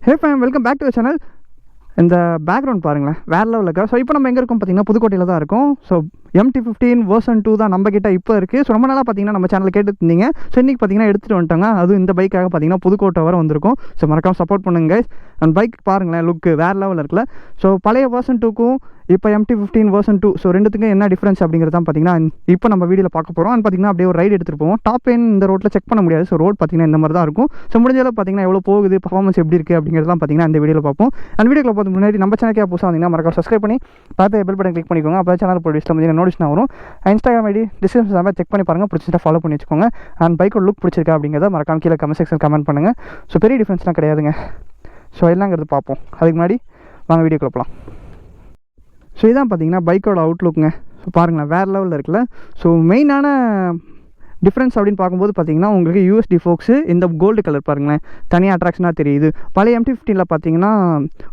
Hey fam, welcome back to the channel. இந்த background பாருங்களேன், வேறு லெவலில் இருக்கா. ஸோ இப்போ நம்ம எங்கே இருக்கோம் பார்த்தீங்கன்னா புதுக்கோட்டையில் தான் இருக்கும். ஸோ MT-15 version 2 தான் நம்ம கிட்ட இப்போ இருக்குது. ஸோ ரொம்ப நாளாக பார்த்தீங்கன்னா நம்ம சேனலில் கேட்டுருந்தீங்க. ஸோ இன்றைக்கி பார்த்தீங்கன்னா எடுத்துகிட்டு வந்துட்டாங்க. அதுவும் இந்த பைக்காக பார்த்தீங்கன்னா புதுக்கோட்டை வர வந்திருக்கும். ஸோ மறக்காம சப்போர்ட் பண்ணுங்க கைஸ். அந்த பைக் பாருங்களேன், லுக்கு வேறு லெவலில் இருக்குல்ல. ஸோ பழைய version 2க்கும் இப்போ MT-15 version 2 ஸோ ரெண்டுத்துக்கும் என்ன டிஃப்ரென்ஸ் அப்படிங்கிறது தான் பார்த்தீங்கன்னா இப்போ நம்ம வீடியோவில் பார்க்க போகிறோம். பார்த்தீங்கன்னா அப்படியே ஒரு ரைடு எடுத்துகிட்டு போவோம். டாப் எண்ட் இந்த ரோட்டில் செக் பண்ண முடியாது. ஸோ ரோட் பார்த்தீங்கன்னா இந்த மாதிரி தான் இருக்கும். ஸோ முடிஞ்சளவு பார்த்தீங்கன்னா எவ்வளோ போகுது, பர்ஃபார்மன்ஸ் எப்படி இருக்குது அப்படிங்கிறதுலாம் பார்த்தீங்கன்னா இந்த வீடியோவில் பார்ப்போம். அந்த வீடியோவில் பார்த்து முன்னாடி நம்ம சேனலுக்கு புதுசாக வந்தீங்கன்னா மறக்காம சப்ஸ்கிரைப் பண்ணி பார்த்து பெல் பட்டன் கிளிக் பண்ணிக்கோங்க. அப்போ சேனல் ப்ரொடியூஸில் வந்து நோட்டிஃபிகேஷன் வரும். இன்ஸ்டாகிராம் ஐடி டிஸ்கிரிப்ஷன் செக் பண்ணி பாருங்கள். பிடிச்சிட்டா ஃபாலோ பண்ணி வச்சுக்கோங்க. அண்ட் பைக்கோட லுக் பிடிச்சிருக்கா அப்படிங்கிறத மறக்காம கீழே கமெண்ட் செக்ஷன் கமெண்ட் பண்ணுங்கள். ஸோ பெரிய டிஃப்ரென்ஸ்லாம் கிடையாதுங்க. ஸோ எல்லாங்கிறது பார்ப்போம். அதுக்கு முன்னாடி வாங்க வீடியோக்குள்ள போகலாம். ஸோ இதான் பார்த்தீங்கன்னா பைக்கோட அவுட்லுக்குங்க. ஸோ பாருங்களேன், வேறு லெவலில் இருக்குல்ல. ஸோ மெயினான டிஃப்ரென்ஸ் அப்படின்னு பார்க்கும்போது பார்த்தீங்கன்னா உங்களுக்கு யூஎஸ்டி ஃபோக்ஸு இந்த கோல்டு கலர் பாருங்களேன் தனியாக அட்ராக்ஷனாக தெரியுது. பழைய MT-15ல் பார்த்தீங்கன்னா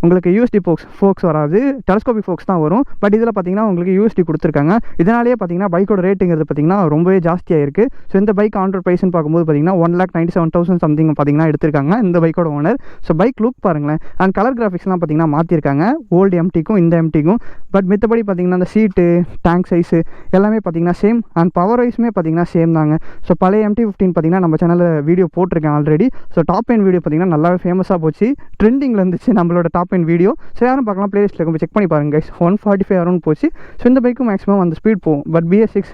உங்களுக்கு யூஎஸ்டி ஃபோக்ஸ் வராது, டெலஸ்கோபிக் ஃபோக்ஸ் தான் வரும். பட் இதில் பார்த்தீங்கன்னா உங்களுக்கு யூஎஸ்டி கொடுத்துருக்காங்க. இதனாலேயே பார்த்தீங்கன்னா பைக்கோட ரேட்டுங்கிறது பார்த்தீங்கன்னா ரொம்பவே ஜாஸ்தியாக இருக்குது. ஸோ இந்த பைக் ஆன் ரோட் ப்ரைஸ்ன்னு பார்க்கும்போது பார்த்தீங்கன்னா 1,97,000 சம்திங் பார்த்தீங்கன்னா எடுத்திருக்காங்க இந்த பைக்கோட ஓனர். ஸோ பைக் லுக் பாருங்களேன், அண்ட் கலர் கிராஃபிக்ஸ்லாம் பார்த்தீங்கன்னா மாற்றிருக்காங்க ஓல்டு MT-க்கும் இந்த MT-க்கும். பட் மித்தபடி பார்த்தீங்கன்னா அந்த சீட்டு, டேங்க் சைஸு எல்லாமே பார்த்தீங்கன்னா சேம். அண்ட் பவர் வைஸுமே பார்த்தீங்கன்னா சேம் தாங்க. ஸோ பழைய MT-15 பார்த்தீங்கன்னா நம்ம சேனலில் வீடியோ போட்டிருக்கேன் already. So top end video பார்த்தீங்கன்னா நல்லாவே ஃபேமஸாக போச்சு, ட்ரெண்டிங்கில் இருந்துச்சு நம்மளோட டாப் எண்ட் வீடியோ. ஸோ யாரும் பார்க்கலாம், பிளேலிஸ்ட்டில் இருக்கும், செக் பண்ணி பாருங்க கைஸ். 145 அரௌண்ட் போச்சு. ஸோ இந்த பைக்கும் மேக்ஸிமம் அந்த ஸ்பீட் போகும். பட் BS6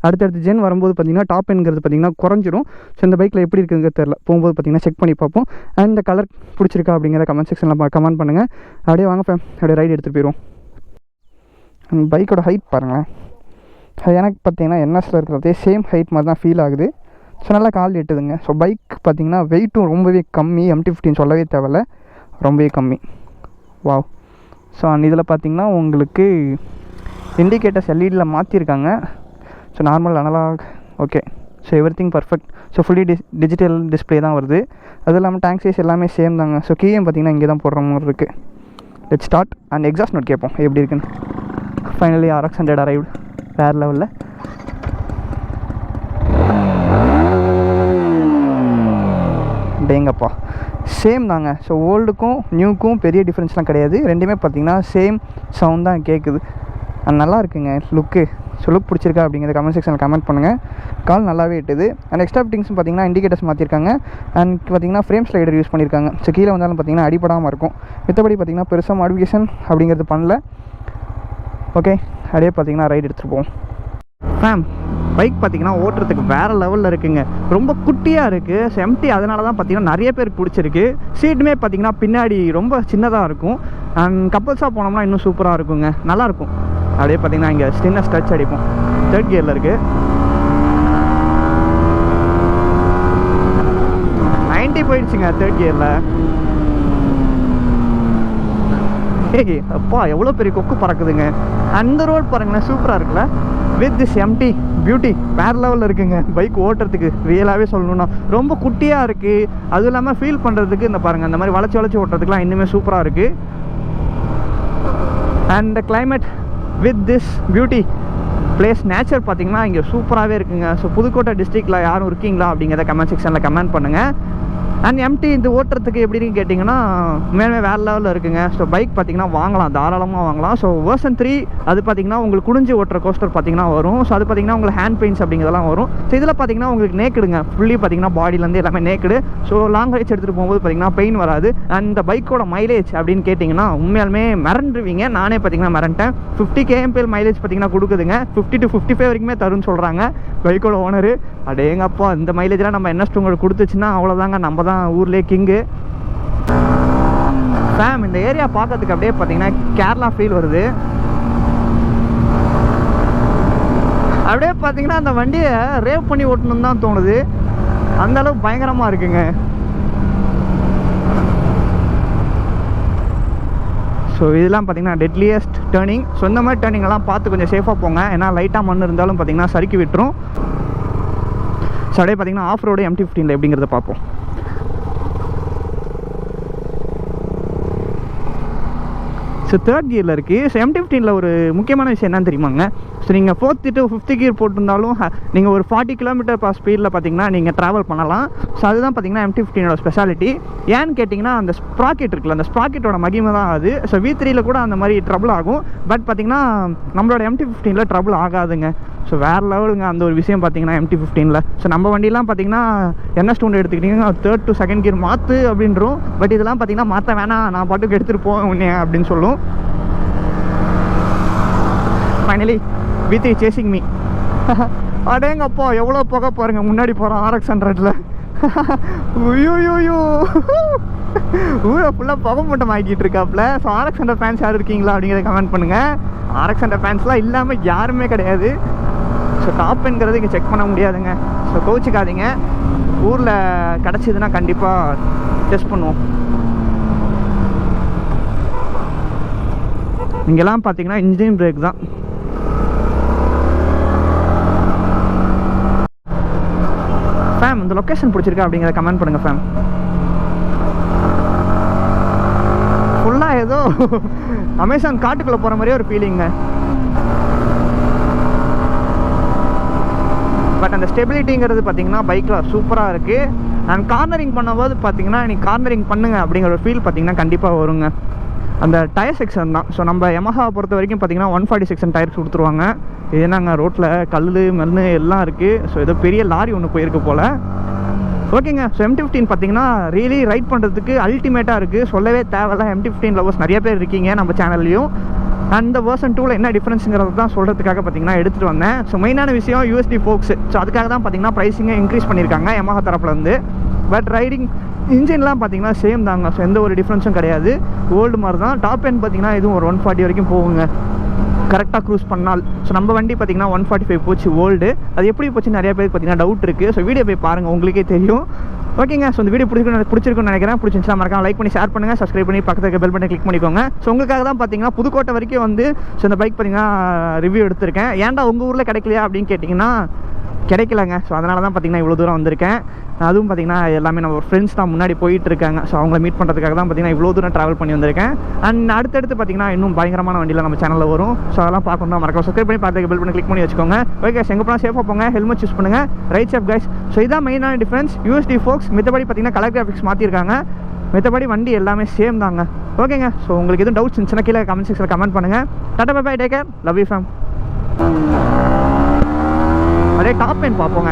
அடுத்தடுத்து ஜென் வரும்போது பார்த்தீங்கன்னா டாப் எண்ட்ங்கிறது பார்த்தீங்கன்னா குறைஞ்சிரும். ஸோ இந்த பைக்கில் எப்படி இருக்குங்கிறது தெரியல, போகும்போது பார்த்தீங்கன்னா செக் பண்ணி பார்ப்போம். அண்ட் இந்த கலர் பிடிச்சிருக்கா அப்படிங்கிறத கமெண்ட் செக்ஷனில் கமெண்ட் பண்ணுங்கள். அப்படியே வாங்க ஃபேம், அப்படியே ரைடு எடுத்துகிட்டு போயிடுவோம். அந்த பைக்கோட ஹைட் பாருங்களேன், எனக்கு பார்த்தீங்கன்னா NSல இருக்கிறதே சேம் ஹைட் மாதிரி தான் ஃபீல் ஆகுது. ஸோ நல்லா கால் எட்டுதுங்க. ஸோ பைக் பார்த்தீங்கன்னா வெயிட்டும் ரொம்பவே கம்மி. MT-15 சொல்லவே தேவையில்ல, ரொம்பவே கம்மி. வாவ். ஸோ இதில் பார்த்தீங்கன்னா உங்களுக்கு இண்டிகேட்டர்ஸ் LEDயில் மாற்றிருக்காங்க. So normal analog okay. So everything perfect. So fully digital display தான் வருது. அது இல்லாமல் டேங்க் சைஸ் எல்லாமே சேம் தாங்க. ஸோ கீயும் பார்த்தீங்கன்னா இங்கே தான் போடுற மாதிரி இருக்குது. Let's start. And exhaust note கேட்போம் எப்படி இருக்குன்னு. Finally RX 100 arrived. வேறு லெவலில். டேங்கப்பா, சேம் தாங்க. ஸோ ஓல்டுக்கும் நியூக்கும் பெரிய டிஃப்ரென்ஸ்லாம் கிடையாது. ரெண்டுமே பார்த்தீங்கன்னா சேம் சவுண்ட் தான் கேட்குது. அண்ட் நல்லா இருக்குங்க லுக்கு. ஸோ லுக் பிடிச்சிருக்கா அப்படிங்கிறத கமெண்ட் செக்ஷனில் கமெண்ட் பண்ணுங்கள். கால் நல்லாவே எட்டுது. அண்ட் எக்ஸ்ட்ரா ஃபிட்டிங்ஸும் பார்த்தீங்கன்னா இண்டிகேட்டர்ஸ் மாற்றிருக்காங்க. அண்ட் பார்த்தீங்கன்னா ஃப்ரேம் ஸ்லைடர் யூஸ் பண்ணியிருக்காங்க. ஸோ கீழே வந்தாலும் பார்த்தீங்கன்னா அடிப்படாமல் இருக்கும். மற்றபடி பார்த்தீங்கன்னா பெருசாக மாடிஃபிகேஷன் அப்படிங்கிறது பண்ணல. ஓகே, அப்படியே பார்த்தீங்கன்னா ரைடு எடுத்துகிட்டு போவோம். ஃபேம், பைக் பார்த்தீங்கன்னா ஓட்டுறதுக்கு வேறு லெவலில் இருக்குங்க. ரொம்ப குட்டியாக இருக்குது. ஸோ MT அதனால தான் பார்த்தீங்கன்னா நிறைய பேருக்கு பிடிச்சிருக்கு. சீட்டுமே பார்த்தீங்கன்னா பின்னாடி ரொம்ப சின்னதாக இருக்கும். அண்ட் கப்பல்ஸாக போனோம்னா இன்னும் சூப்பராக இருக்குங்க, நல்லாயிருக்கும். அப்படியே பார்த்தீங்கன்னா இங்கே சின்ன ஸ்ட்ரெச் அடிப்போம். 3rd கியரில் இருக்குது. 90 போயிடுச்சுங்க 3rd கியரில். ஏய் அப்பா, எவ்வளோ பெரிய கொக்கு பறக்குதுங்க. அந்த ரோட் பாருங்களேன், சூப்பராக இருக்குல்ல. வித் திஸ் MT பியூட்டி வேறு லெவலில் இருக்குங்க. பைக் ஓட்டுறதுக்கு ரியலாகவே சொல்லணுன்னா ரொம்ப குட்டியாக இருக்குது. அதுவும் இல்லாமல் ஃபீல் பண்ணுறதுக்கு இந்த பாருங்கள், அந்த மாதிரி வளைச்சி ஓட்டுறதுக்குலாம் இன்னுமே சூப்பராக இருக்குது. And climate with this beauty place nature பார்த்தீங்கன்னா இங்கே சூப்பராகவே இருக்குங்க. ஸோ புதுக்கோட்டை டிஸ்ட்ரிக்டில் யாரும் இருக்கீங்களா அப்படிங்கிறத கமெண்ட் செக்ஷனில் கமெண்ட் பண்ணுங்கள். அண்ட் MT இந்த ஓட்டுறதுக்கு எப்படி இருக்குன்னு கேட்டிங்கன்னா உண்மையுமே வேறு லெவலில் இருக்குங்க. ஸோ பைக் பார்த்தீங்கன்னா வாங்கலாம், தாராளமாக வாங்கலாம். ஸோ version 3 அது பார்த்தீங்கன்னா உங்களுக்கு குடிஞ்சு ஓட்டுற கோஸ்டர் பார்த்தீங்கன்னா வரும். ஸோ அது பார்த்தீங்கன்னா உங்களுக்கு ஹேண்ட் பெயின்ஸ் அப்படிங்கிறதெல்லாம் வரும். ஸோ இதில் பார்த்தீங்கன்னா உங்களுக்கு நேக்குடுங்க, ஃபுல்லி பார்த்தீங்கன்னா பாடியிலேருந்து எல்லாமே நேக்குடு. ஸோ லாங் ரைட்ஸ் எடுத்துகிட்டு போகும்போது பார்த்தீங்கன்னா பெயின் வராது. அண்ட் இந்த பைக்கோட மைலேஜ் அப்படின்னு கேட்டிங்கன்னா உண்மையாலுமே மறந்துடுவீங்க. நானே பார்த்தீங்கன்னா மறந்துட்டேன். 50 kmpl மைலேஜ் பார்த்தீங்கன்னா கொடுக்குதுங்க. 50 to 55 வரைக்குமே தருன்னு சொல்கிறாங்க பைக்கோட ஓனரு. அடேங்கப்பா, இந்த மைலேஜ்லாம் நம்ம NS உங்களுக்கு கொடுத்துச்சுன்னா அவ்வளோதாங்க, நம்ம தான் ஊர்லேயே கிங்கு. ஃபேம், இந்த ஏரியா பார்க்கறதுக்கு அப்படியே பார்த்தீங்கன்னா கேரளா ஃபீல் வருது. அப்படியே பார்த்தீங்கன்னா அந்த வண்டியை ரேவ் பண்ணி ஓட்டணும்னு தான் தோணுது. அந்த அளவுக்கு பயங்கரமாக இருக்குங்க. ஸோ இதெல்லாம் பார்த்தீங்கன்னா டெட்லியஸ்ட் டேர்னிங். ஸோ இந்த மாதிரி டேர்னிங்கெல்லாம் பார்த்து கொஞ்சம் சேஃபாக போங்க. ஏன்னா லைட்டாக மண் இருந்தாலும் பார்த்தீங்கன்னா சறுக்கி விட்டுரும். ஸோ அப்படியே பார்த்தீங்கன்னா ஆஃப் ரோடு MT-15 எப்படிங்கிறத பார்ப்போம். ஸோ தேர்ட் கியரில் இருக்குது. ஸோ M15 ஒரு முக்கியமான விஷயம் என்னன்னு தெரியுமாங்க? ஸோ நீங்கள் 4th to 5th கியர் போட்டிருந்தாலும் நீங்கள் ஒரு 40 km/h ஸ்பீடில் பார்த்தீங்கன்னா நீங்கள் ட்ராவல் பண்ணலாம். ஸோ அதுதான் பார்த்தீங்கன்னா M15 ஸ்பெஷாலிட்டி. ஏன்னு கேட்டிங்கன்னா அந்த ஸ்ப்ராக்கெட் இருக்குல்ல, அந்த ஸ்ப்ராக்கெட்டோட மகிமை தான் அது. ஸோ V3 கூட அந்த மாதிரி ட்ரபிள் ஆகும். பட் பார்த்தீங்கன்னா நம்மளோட MT15 ட்ரபிள் ஆகாதுங்க. ஸோ வேறு லெவலுங்க அந்த ஒரு விஷயம் பார்த்தீங்கன்னா MT15. ஸோ நம்ம வண்டியெலாம் பார்த்தீங்கன்னா NS 200 எடுத்துக்கிட்டிங்கன்னா 3rd to 2nd கியர் மாற்று அப்படின்றோம். பட் இதெல்லாம் பார்த்தீங்கன்னா மாற்ற வேணாம், நான் பாட்டுக்கு எடுத்துகிட்டு போவேன் உடனே அப்படின்னு சொல்லும். Finally V3 chasing me. அடேங்கப்பா எவ்வளோ புகை பாருங்க, முன்னாடி போகிறோம் RX 100ல். ஐயோயோயோ ஊரை ஃபுல்லாக புகை மட்டும் ஆக்கிட்டு இருக்காப்புல. ஸோ RX 100 ஃபேன்ஸ் யாரும் இருக்கீங்களா அப்படிங்கிறத கமெண்ட் பண்ணுங்கள். RX 100 ஃபேன்ஸ்லாம் இல்லாமல் யாருமே கிடையாது. ஸோ டாப் என்கிறது இங்கே செக் பண்ண முடியாதுங்க. ஸோ கோச்சிக்காதீங்க, ஊரில் கிடச்சிதுன்னா கண்டிப்பாக டெஸ்ட் பண்ணுவோம். இங்கெல்லாம் பார்த்தீங்கன்னா இன்ஜின் பிரேக் தான். ஃபேம் இந்த லொக்கேஷன் பிடிச்சிருக்கா அப்படிங்கிறத கமெண்ட் பண்ணுங்கள் ஃபேம். ஃபுல்லாக ஏதோ அமேசான் காட்டுக்குள்ளே போகிற மாதிரியே ஒரு ஃபீலிங்க. பட் அந்த ஸ்டெபிலிட்டிங்கிறது பார்த்தீங்கன்னா பைக்கில் சூப்பராக இருக்குது. அண்ட் கார்னரிங் பண்ணும்போது பார்த்தீங்கன்னா நீ கார்னரிங் பண்ணுங்க அப்படிங்கிற ஒரு ஃபீல் பார்த்தீங்கன்னா கண்டிப்பாக வருங்க. அந்த டயர் செக்ஷன் தான். ஸோ நம்ம Yamaha பொறுத்த வரைக்கும் பார்த்தீங்கன்னா 140 செக்ஷன் டயர்ஸ் கொடுத்துருவாங்க. இது என்னங்க ரோட்டில் கல் மண் எல்லாம் இருக்குது. ஸோ ஏதோ பெரிய லாரி ஒன்று போயிருக்கு போல். ஓகேங்க. ஸோ M15 பார்த்தீங்கன்னா ரியலி ரைட் பண்ணுறதுக்கு அல்டிமேட்டாக இருக்குது, சொல்லவே தேவையில்ல. M15 லவர்ஸ் நிறைய பேர் இருக்கீங்க நம்ம சேனல்லையும். அந்த வெர்ஷன் 2ல் என்ன டிஃப்ரென்ஸுங்கிறது தான் சொல்கிறதுக்காக பார்த்தீங்கன்னா எடுத்துகிட்டு வந்தேன். ஸோ மெயினான விஷயம் USD ஃபோக்ஸ். ஸோ அதுக்காக தான் பார்த்தீங்கன்னா ப்ரைஸிங்கை இன்க்ரீஸ் பண்ணியிருக்காங்க Yamaha தரப்புலேருந்து. பட் ரைடிங் இன்ஜின்லாம் பார்த்தீங்கன்னா சேம் தாங்க. ஸோ எந்த ஒரு டிஃப்ரென்ஸும் கிடையாது, ஓல்டு மாதிரி தான். டாப் எண்ட் பார்த்தீங்கன்னா இதுவும் ஒரு 140 வரைக்கும் போகுங்க கரெக்டாக க்ரூஸ் பண்ணால். ஸோ நம்ம வண்டி பார்த்தீங்கன்னா 145 போச்சு ஓல்டு. அது எப்படி போச்சு நிறைய பேருக்கு பார்த்தீங்கன்னா டவுட் இருக்குது. ஸோ வீடியோ போய் பாருங்கள், உங்களுக்கே தெரியும். ஓகேங்க. ஸோ இந்த வீடியோ பிடிச்சிருக்குன்னு நினைக்கிறேன். பிடிச்சிருந்துச்சா மறக்காம லைக் பண்ணி ஷேர் பண்ணுங்கள், சப்ஸ்கிரைப் பண்ணி பக்கத்துக்கு பெல் பட்டனை கிளிக் பண்ணிக்கோங்க. ஸோ உங்களுக்காக தான் பார்த்தீங்கன்னா புதுக்கோட்டை வரைக்கும் வந்து ஸோ இந்த பைக் பார்த்தீங்கன்னா ரிவ்யூ எடுத்திருக்கேன். ஏன்டா உங்கள் ஊரில் கிடைக்கலையா அப்படின்னு கேட்டிங்கன்னா கிடைக்கலங்க. ஸோ அதனால தான் பார்த்தீங்கன்னா இவ்வளோ தூரம் வந்திருக்கேன். அதுவும் பார்த்தீங்கன்னா எல்லாமே நம்ம ஃப்ரெண்ட்ஸ் தான் முன்னாடி போயிட்டு இருக்காங்க. ஸோ அவங்கள மீட் பண்ணுறதுக்காக தான் பார்த்தீங்கன்னா இவ்வளோ தூரம் ட்ராவல் பண்ணி வந்திருக்கேன். அண்ட் அடுத்தடுத்து பார்த்தீங்கன்னா இன்னும் பயங்கரமான வண்டியில் நம்ம சேனலில் வரும். ஸோ அதெல்லாம் பார்க்கணும் மறக்காம சப்ஸ்கிரைப் பண்ணி பார்த்து பெல் பண்ணி கிளிக் பண்ணி வச்சுக்கோங்க. ஓகே, எங்கே போனால் சேஃபாக போங்க, ஹெல்மெட் யூஸ் பண்ணுங்கள், ரைட் சேஃப் கைஸ். ஸோ இதான் மெயினான டிஃப்ரென்ஸ். USD ஃபோக்ஸ் மித்தபடி பார்த்தீங்கன்னா கலர் கிராஃபிக்ஸ் மாற்றிருக்காங்க. மித்தபடி வண்டி எல்லாமே சேம் தாங்க. ஓகேங்க. ஸோ உங்களுக்கு எதுவும் டவுட்ஸ் இருந்துச்சுன்னா கீழே கமெண்ட் செக்ஷனில் கமெண்ட் பண்ணுங்கள். Tata bye bye, take care, love you fam. அப்படியே டாப் எண்ட் பார்ப்போங்க.